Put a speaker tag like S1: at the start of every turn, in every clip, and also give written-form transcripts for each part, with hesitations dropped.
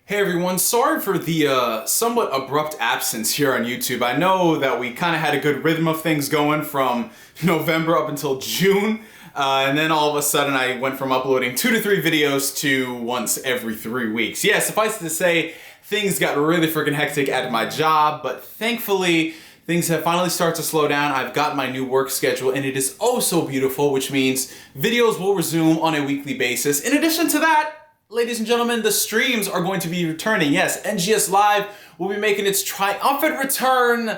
S1: Hey everyone, sorry for the somewhat abrupt absence here on YouTube. I know that we kind of had a good rhythm of things going from November up until June, and then all of a sudden I went from uploading 2 to 3 videos to once every 3 weeks. Yeah, suffice it to say, things got really freaking hectic at my job, but thankfully things have finally started to slow down. I've got my new work schedule and it is oh so beautiful, which means videos will resume on a weekly basis. In addition to that, ladies and gentlemen, the streams are going to be returning. Yes, NGS Live will be making its triumphant return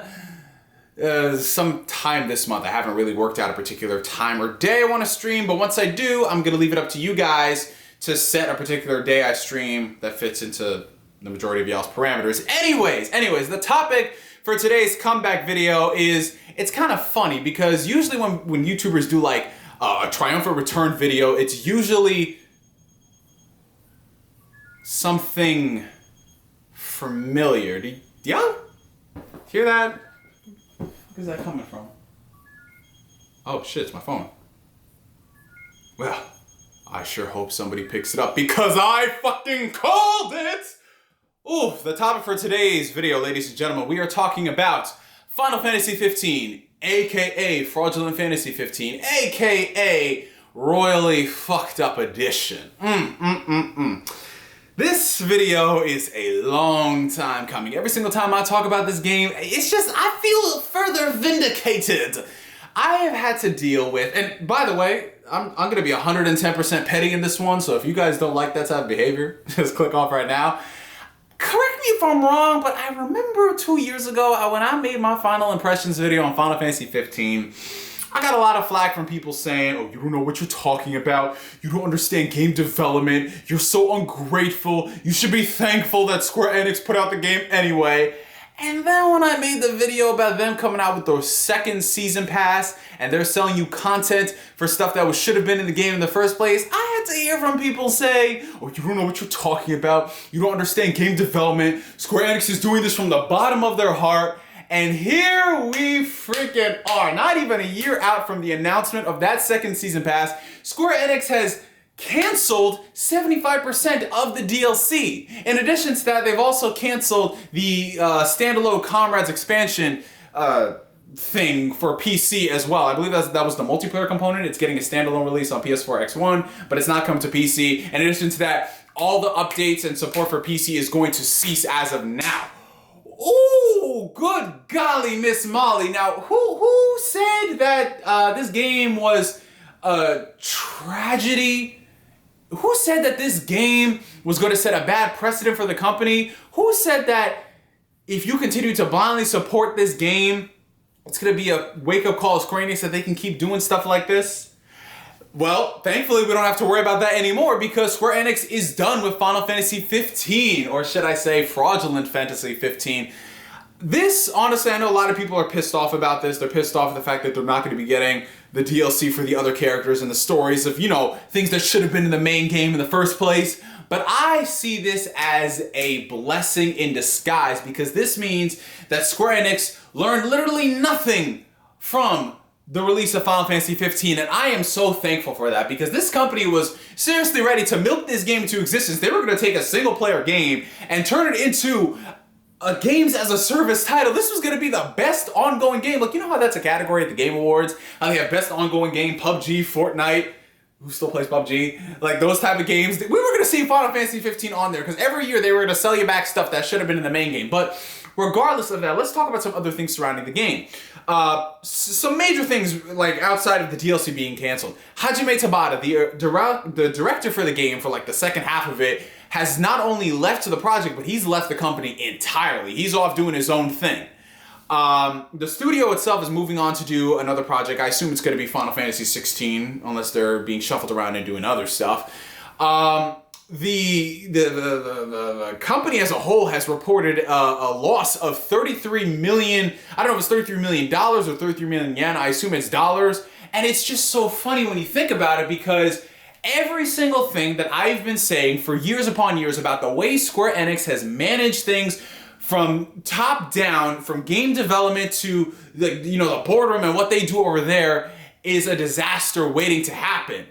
S1: sometime this month. I haven't really worked out a particular time or day I want to stream, but once I do, I'm going to leave it up to you guys to set a particular day I stream that fits into the majority of y'all's parameters. Anyways, the topic for today's comeback video is, it's kind of funny because usually when YouTubers do like a triumphant return video, it's usually something familiar. Do y'all hear that? Where's that coming from? Oh shit, it's my phone. Well, I sure hope somebody picks it up because I fucking called it! Oof, the topic for today's video, ladies and gentlemen, we are talking about Final Fantasy 15, aka Fraudulent Fantasy 15, aka Royally Fucked Up Edition. This video is a long time coming. Every single time I talk about this game, it's just, I feel further vindicated. I have had to deal with, and by the way, I'm gonna be 110% petty in this one, so if you guys don't like that type of behavior, just click off right now. Correct me if I'm wrong, but I remember 2 years ago when I made my final impressions video on Final Fantasy 15, I got a lot of flack from people saying, oh, you don't know what you're talking about. You don't understand game development. You're so ungrateful. You should be thankful that Square Enix put out the game anyway. And then when I made the video about them coming out with their second season pass and they're selling you content for stuff that should have been in the game in the first place, I had to hear from people say, oh, you don't know what you're talking about. You don't understand game development. Square Enix is doing this from the bottom of their heart. And here we freaking are. Not even a year out from the announcement of that second season pass, Square Enix has canceled 75% of the DLC. In addition to that, they've also canceled the standalone Comrades expansion thing for PC as well. I believe that was the multiplayer component. It's getting a standalone release on PS4 X1, but it's not coming to PC. In addition to that, all the updates and support for PC is going to cease as of now. Ooh, good golly, Miss Molly. Now, who said that this game was a tragedy? Who said that this game was going to set a bad precedent for the company? Who said that if you continue to blindly support this game, it's going to be a wake-up call to Square Enix that they can keep doing stuff like this? Well, thankfully, we don't have to worry about that anymore because Square Enix is done with Final Fantasy 15, or should I say Fraudulent Fantasy 15. This, honestly, I know a lot of people are pissed off about this. They're pissed off at the fact that they're not going to be getting the DLC for the other characters and the stories of, you know, things that should have been in the main game in the first place. But I see this as a blessing in disguise because this means that Square Enix learned literally nothing from the release of Final Fantasy 15, and I am so thankful for that because this company was seriously ready to milk this game into existence. They were going to take a single-player game and turn it into a games as a service title. This was going to be the best ongoing game. Like, you know how that's a category at the Game Awards? How they have best ongoing game, PUBG, Fortnite. Who still plays PUBG? Like those type of games. We were going to see Final Fantasy 15 on there because every year they were going to sell you back stuff that should have been in the main game. But regardless of that, let's talk about some other things surrounding the game. Some major things, like outside of the DLC being canceled. Hajime Tabata, the director for the game for like the second half of it, has not only left the project, but he's left the company entirely. He's off doing his own thing. The studio itself is moving on to do another project. I assume it's going to be Final Fantasy 16, unless they're being shuffled around and doing other stuff. The company as a whole has reported a loss of 33 million. I don't know if it's $33 million or 33 million yen. I assume it's dollars. And it's just so funny when you think about it because every single thing that I've been saying for years upon years about the way Square Enix has managed things from top down, from game development to the boardroom and what they do over there is a disaster waiting to happen.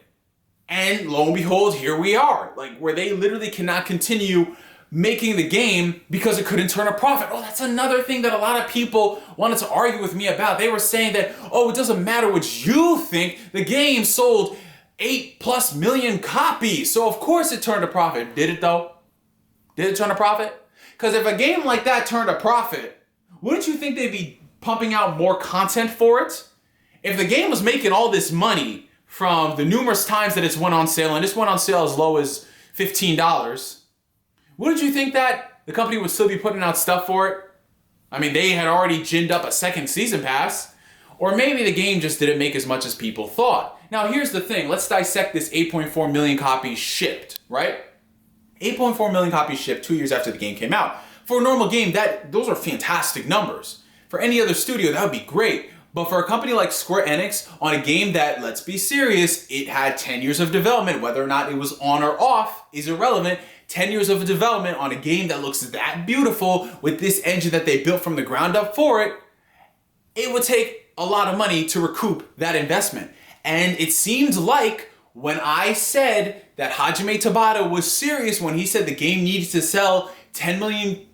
S1: And lo and behold, here we are, like where they literally cannot continue making the game because it couldn't turn a profit. Oh, that's another thing that a lot of people wanted to argue with me about. They were saying that, oh, it doesn't matter what you think. The game sold 8+ million copies. So of course it turned a profit. Did it though? Did it turn a profit? Because if a game like that turned a profit, wouldn't you think they'd be pumping out more content for it? If the game was making all this money from the numerous times that it's went on sale, and this went on sale as low as $15, wouldn't you think that the company would still be putting out stuff for it? I mean, they had already ginned up a second season pass. Or maybe the game just didn't make as much as people thought. Now here's the thing, let's dissect this 8.4 million copies shipped, right? 8.4 million copies shipped 2 years after the game came out. For a normal game, those are fantastic numbers. For any other studio, that would be great. But for a company like Square Enix, on a game that, let's be serious, it had 10 years of development, whether or not it was on or off is irrelevant. 10 years of development on a game that looks that beautiful with this engine that they built from the ground up for it, it would take a lot of money to recoup that investment. And it seemed like when I said that Hajime Tabata was serious when he said the game needed to sell 10 million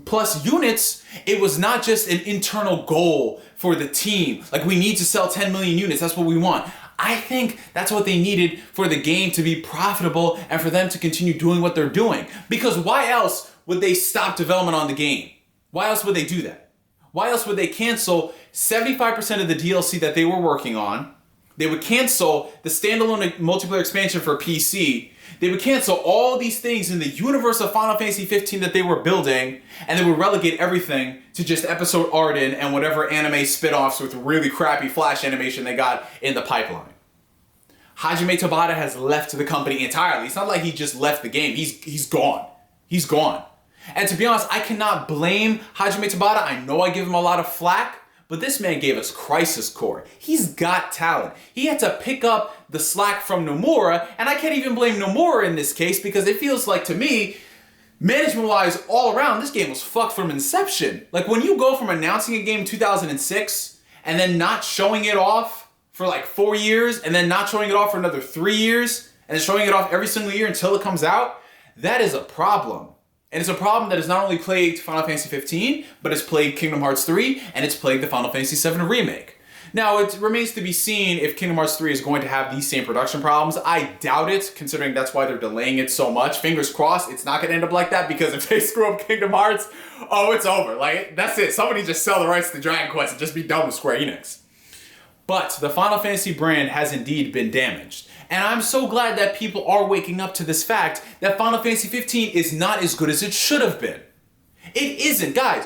S1: plus units, it was not just an internal goal for the team. Like, we need to sell 10 million units, that's what we want. I think that's what they needed for the game to be profitable and for them to continue doing what they're doing. Because why else would they stop development on the game? Why else would they do that? Why else would they cancel 75% of the DLC that they were working on? They would cancel the standalone multiplayer expansion for PC. They would cancel all these things in the universe of Final Fantasy 15 that they were building, and they would relegate everything to just episode Arden and whatever anime spin-offs with really crappy flash animation they got in the pipeline. Hajime Tabata has left the company entirely. It's not like he just left the game. He's gone. He's gone. And to be honest, I cannot blame Hajime Tabata. I know I give him a lot of flack, but this man gave us Crisis Core. He's got talent. He had to pick up the slack from Nomura, and I can't even blame Nomura in this case because it feels like, to me, management-wise, all around, this game was fucked from inception. Like, when you go from announcing a game in 2006 and then not showing it off for like 4 years and then not showing it off for another 3 years and then showing it off every single year until it comes out, that is a problem. And it's a problem that has not only plagued Final Fantasy 15, but it's plagued Kingdom Hearts 3, and it's plagued the Final Fantasy 7 remake. Now, it remains to be seen if Kingdom Hearts 3 is going to have these same production problems. I doubt it, considering that's why they're delaying it so much. Fingers crossed, it's not going to end up like that, because if they screw up Kingdom Hearts, oh, it's over. Like, that's it. Somebody just sell the rights to Dragon Quest and just be done with Square Enix. But the Final Fantasy brand has indeed been damaged. And I'm so glad that people are waking up to this fact that Final Fantasy 15 is not as good as it should have been. It isn't. Guys,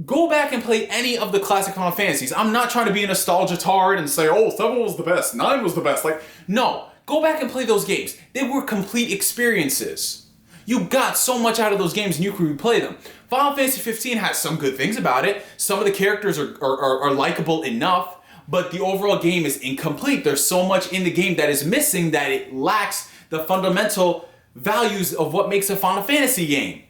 S1: go back and play any of the classic Final Fantasies. I'm not trying to be a nostalgia tard and say, oh, 7 was the best, 9 was the best. Like, no. Go back and play those games. They were complete experiences. You got so much out of those games and you could replay them. Final Fantasy 15 has some good things about it. Some of the characters are likable enough. But the overall game is incomplete. There's so much in the game that is missing that it lacks the fundamental values of what makes a Final Fantasy game.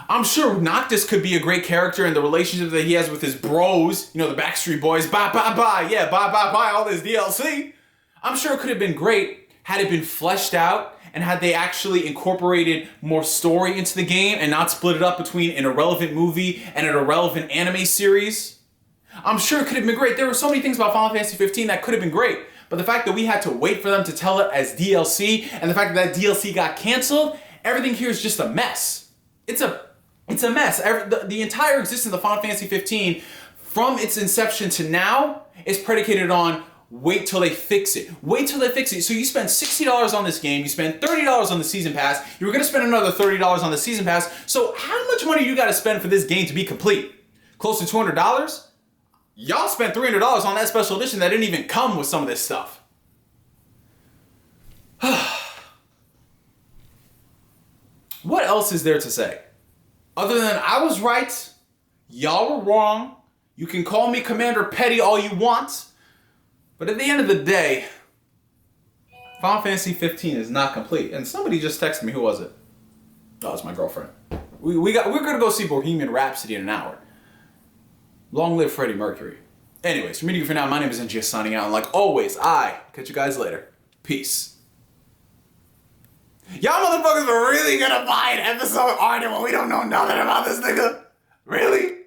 S1: I'm sure Noctis could be a great character in the relationship that he has with his bros, you know, the Backstreet Boys, yeah, all this DLC. I'm sure it could have been great had it been fleshed out and had they actually incorporated more story into the game and not split it up between an irrelevant movie and an irrelevant anime series. I'm sure it could have been great. There were so many things about Final Fantasy 15 that could have been great. But the fact that we had to wait for them to tell it as DLC, and the fact that DLC got canceled, everything here is just a mess. It's a mess. The entire existence of Final Fantasy 15, from its inception to now, is predicated on wait till they fix it. Wait till they fix it. So you spend $60 on this game, you spend $30 on the season pass, you were going to spend another $30 on the season pass, so how much money you got to spend for this game to be complete? Close to $200? Y'all spent $300 on that special edition that didn't even come with some of this stuff. What else is there to say? Other than I was right, y'all were wrong, you can call me Commander Petty all you want, but at the end of the day, Final Fantasy 15 is not complete. And somebody just texted me, who was it? Oh, it's my girlfriend. We're gonna go see Bohemian Rhapsody in an hour. Long live Freddie Mercury. Anyways, from me to you for now, my name is NGS signing out. And like always, I catch you guys later. Peace. Y'all motherfuckers were really gonna buy an episode Arden when we don't know nothing about this nigga? Really?